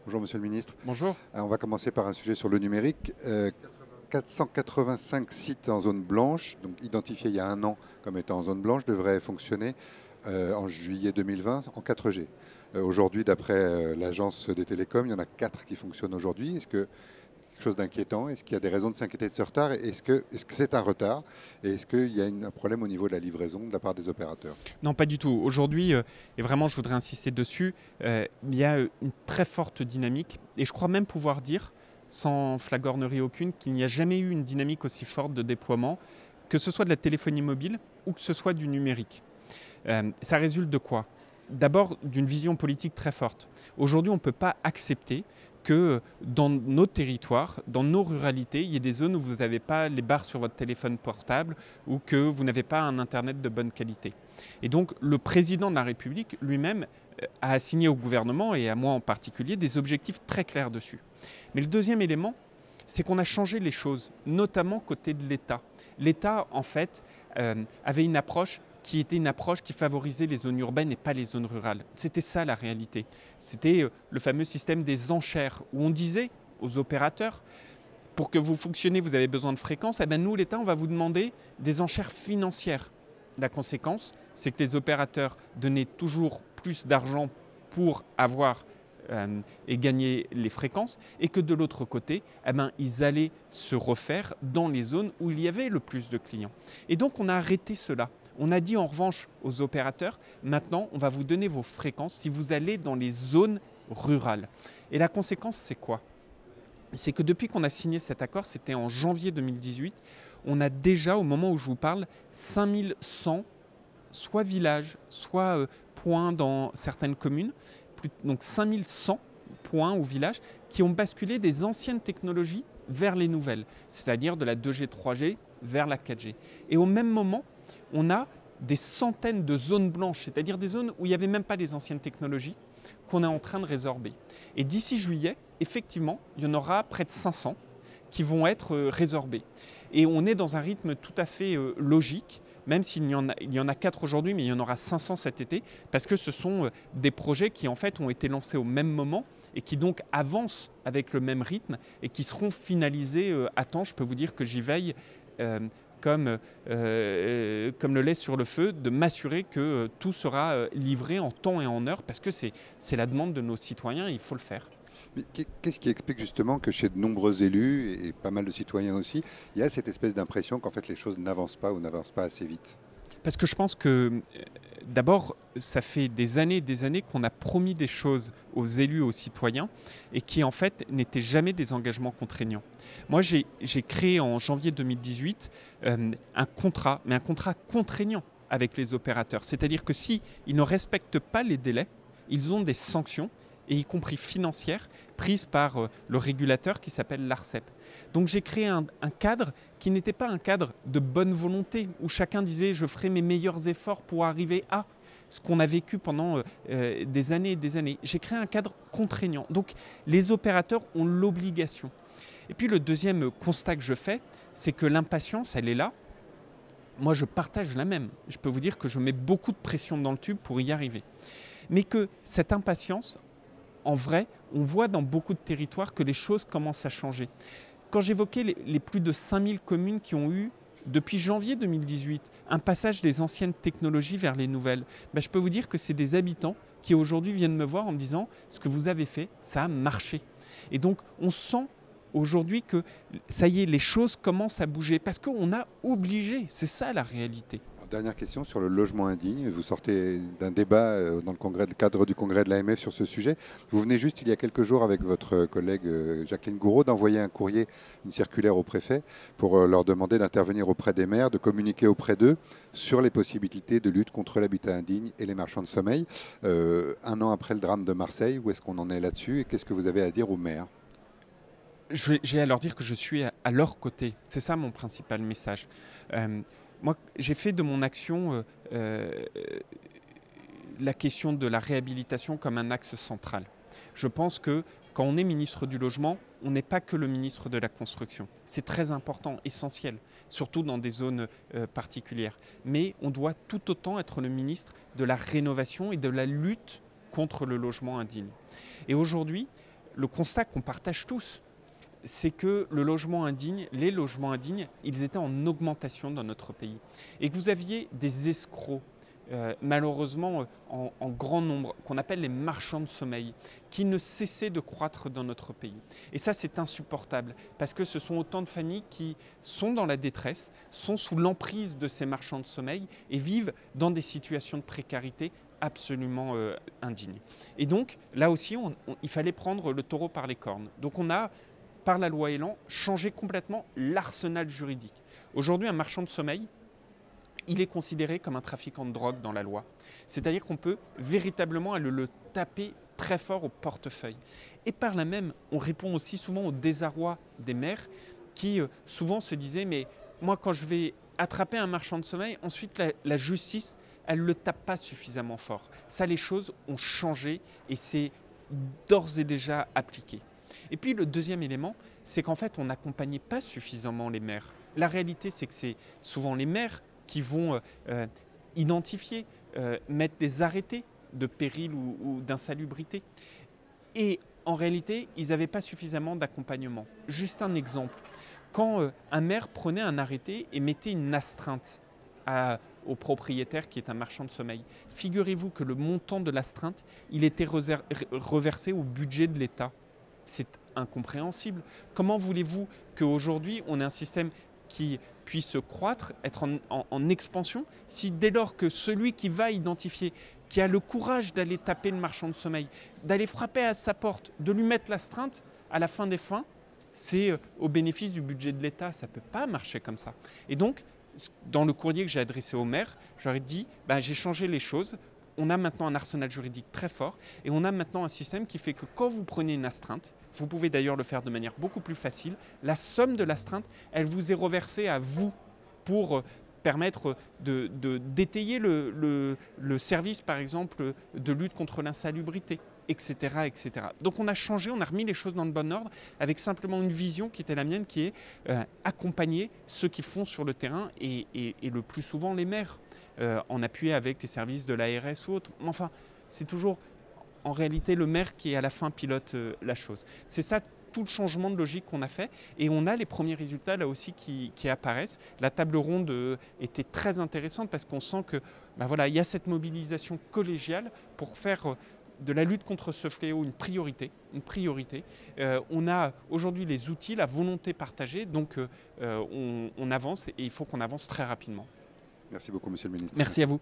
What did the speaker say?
Bonjour Monsieur le Ministre. Bonjour. On va commencer par un sujet sur le numérique. 485 sites en zone blanche, donc identifiés il y a un an comme étant en zone blanche, devraient fonctionner en juillet 2020 en 4G. Aujourd'hui, d'après l'agence des télécoms, il y en a 4 qui fonctionnent aujourd'hui. Est-ce que quelque chose d'inquiétant? Est-ce qu'il y a des raisons de s'inquiéter de ce retard? Est-ce que c'est un retard? Et est-ce qu'il y a un problème au niveau de la livraison de la part des opérateurs? Non, pas du tout. Aujourd'hui, et vraiment je voudrais insister dessus, il y a une très forte dynamique et je crois même pouvoir dire, sans flagornerie aucune, qu'il n'y a jamais eu une dynamique aussi forte de déploiement, que ce soit de la téléphonie mobile ou que ce soit du numérique. Ça résulte de quoi? D'abord d'une vision politique très forte. Aujourd'hui, on ne peut pas accepter que dans nos territoires, dans nos ruralités, il y ait des zones où vous n'avez pas les barres sur votre téléphone portable ou que vous n'avez pas un Internet de bonne qualité. Et donc le président de la République lui-même a assigné au gouvernement, et à moi en particulier, des objectifs très clairs dessus. Mais le deuxième élément, c'est qu'on a changé les choses, notamment côté de l'État. L'État, en fait, avait une approche qui était une approche qui favorisait les zones urbaines et pas les zones rurales. C'était ça la réalité. C'était le fameux système des enchères où on disait aux opérateurs, pour que vous fonctionnez, vous avez besoin de fréquences, eh bien nous, l'État, on va vous demander des enchères financières. La conséquence, c'est que les opérateurs donnaient toujours plus d'argent pour avoir et gagner les fréquences, et que de l'autre côté, eh ben, ils allaient se refaire dans les zones où il y avait le plus de clients. Et donc on a arrêté cela. On a dit en revanche aux opérateurs, maintenant on va vous donner vos fréquences si vous allez dans les zones rurales. Et la conséquence, c'est quoi? C'est que depuis qu'on a signé cet accord, c'était en janvier 2018, on a déjà, au moment où je vous parle, 5100 soit villages, soit points dans certaines communes, donc 5100 points ou villages qui ont basculé des anciennes technologies vers les nouvelles, c'est-à-dire de la 2G, 3G vers la 4G. Et au même moment, on a des centaines de zones blanches, c'est-à-dire des zones où il n'y avait même pas les anciennes technologies, qu'on est en train de résorber. Et d'ici juillet, effectivement, il y en aura près de 500 qui vont être résorbés. Et on est dans un rythme tout à fait logique, même s'il y en a 4 aujourd'hui, mais il y en aura 500 cet été, parce que ce sont des projets qui en fait ont été lancés au même moment et qui donc avancent avec le même rythme et qui seront finalisés à temps. Je peux vous dire que j'y veille comme le lait sur le feu, de m'assurer que tout sera livré en temps et en heure, parce que c'est la demande de nos citoyens et il faut le faire. Mais qu'est-ce qui explique justement que chez de nombreux élus et pas mal de citoyens aussi, il y a cette espèce d'impression qu'en fait les choses n'avancent pas ou n'avancent pas assez vite? Parce que je pense que d'abord, ça fait des années qu'on a promis des choses aux élus, aux citoyens, et qui en fait n'étaient jamais des engagements contraignants. Moi, j'ai créé en janvier 2018 un contrat, mais un contrat contraignant avec les opérateurs. C'est-à-dire que s'ils ne respectent pas les délais, ils ont des sanctions, et y compris financières, prises par le régulateur qui s'appelle l'ARCEP. Donc j'ai créé un cadre qui n'était pas un cadre de bonne volonté, où chacun disait « je ferai mes meilleurs efforts pour arriver à » ce qu'on a vécu pendant des années et des années. J'ai créé un cadre contraignant. Donc les opérateurs ont l'obligation. Et puis le deuxième constat que je fais, c'est que l'impatience, elle est là. Moi, je partage la même. Je peux vous dire que je mets beaucoup de pression dans le tube pour y arriver. Mais que cette impatience, en vrai, on voit dans beaucoup de territoires que les choses commencent à changer. Quand j'évoquais les plus de 5000 communes qui ont eu, depuis janvier 2018, un passage des anciennes technologies vers les nouvelles, je peux vous dire que c'est des habitants qui aujourd'hui viennent me voir en me disant « ce que vous avez fait, ça a marché ». Et donc, on sent aujourd'hui que, ça y est, les choses commencent à bouger parce qu'on a obligé, c'est ça la réalité. Dernière question sur le logement indigne. Vous sortez d'un débat dans le cadre du congrès de l'AMF sur ce sujet. Vous venez juste il y a quelques jours avec votre collègue Jacqueline Gouraud d'envoyer un courrier, une circulaire au préfet pour leur demander d'intervenir auprès des maires, de communiquer auprès d'eux sur les possibilités de lutte contre l'habitat indigne et les marchands de sommeil. Un an après le drame de Marseille, où est-ce qu'on en est là-dessus et qu'est-ce que vous avez à dire aux maires? J'ai à leur dire que je suis à leur côté. C'est ça mon principal message. Moi, j'ai fait de mon action la question de la réhabilitation comme un axe central. Je pense que quand on est ministre du Logement, on n'est pas que le ministre de la Construction. C'est très important, essentiel, surtout dans des zones particulières. Mais on doit tout autant être le ministre de la rénovation et de la lutte contre le logement indigne. Et aujourd'hui, le constat qu'on partage tous, c'est que les logements indignes, ils étaient en augmentation dans notre pays. Et que vous aviez des escrocs, malheureusement en grand nombre, qu'on appelle les marchands de sommeil, qui ne cessaient de croître dans notre pays. Et ça, c'est insupportable, parce que ce sont autant de familles qui sont dans la détresse, sont sous l'emprise de ces marchands de sommeil et vivent dans des situations de précarité absolument indignes. Et donc, là aussi, il fallait prendre le taureau par les cornes. Donc on a, par la loi Elan, changé complètement l'arsenal juridique. Aujourd'hui, un marchand de sommeil, il est considéré comme un trafiquant de drogue dans la loi. C'est-à-dire qu'on peut véritablement aller le taper très fort au portefeuille. Et par là même, on répond aussi souvent au désarroi des maires qui souvent se disaient « mais moi quand je vais attraper un marchand de sommeil, ensuite la justice, elle ne le tape pas suffisamment fort ». Ça, les choses ont changé et c'est d'ores et déjà appliqué. Et puis le deuxième élément, c'est qu'en fait, on n'accompagnait pas suffisamment les maires. La réalité, c'est que c'est souvent les maires qui vont identifier, mettre des arrêtés de péril ou d'insalubrité. Et en réalité, ils n'avaient pas suffisamment d'accompagnement. Juste un exemple. Quand un maire prenait un arrêté et mettait une astreinte au propriétaire qui est un marchand de sommeil, figurez-vous que le montant de l'astreinte, il était reversé au budget de l'État. C'est incompréhensible. Comment voulez-vous qu'aujourd'hui, on ait un système qui puisse croître, être en expansion, si dès lors que celui qui va identifier, qui a le courage d'aller taper le marchand de sommeil, d'aller frapper à sa porte, de lui mettre l'astreinte, à la fin des fins, c'est au bénéfice du budget de l'État. Ça ne peut pas marcher comme ça. Et donc, dans le courrier que j'ai adressé au maire, j'aurais dit, j'ai changé les choses. On a maintenant un arsenal juridique très fort et on a maintenant un système qui fait que quand vous prenez une astreinte, vous pouvez d'ailleurs le faire de manière beaucoup plus facile, la somme de l'astreinte, elle vous est reversée à vous pour permettre d'étayer le service, par exemple, de lutte contre l'insalubrité, etc., etc. Donc on a changé, on a remis les choses dans le bon ordre avec simplement une vision qui était la mienne, qui est accompagner ceux qui font sur le terrain et le plus souvent les maires. En appui avec les services de l'ARS ou autres. Enfin, c'est toujours en réalité le maire qui à la fin pilote la chose. C'est ça tout le changement de logique qu'on a fait et on a les premiers résultats là aussi qui apparaissent. La table ronde était très intéressante parce qu'on sent que il y a cette mobilisation collégiale pour faire de la lutte contre ce fléau une priorité. On a aujourd'hui les outils, la volonté partagée, donc on avance et il faut qu'on avance très rapidement. Merci beaucoup, Monsieur le Ministre. Merci à vous.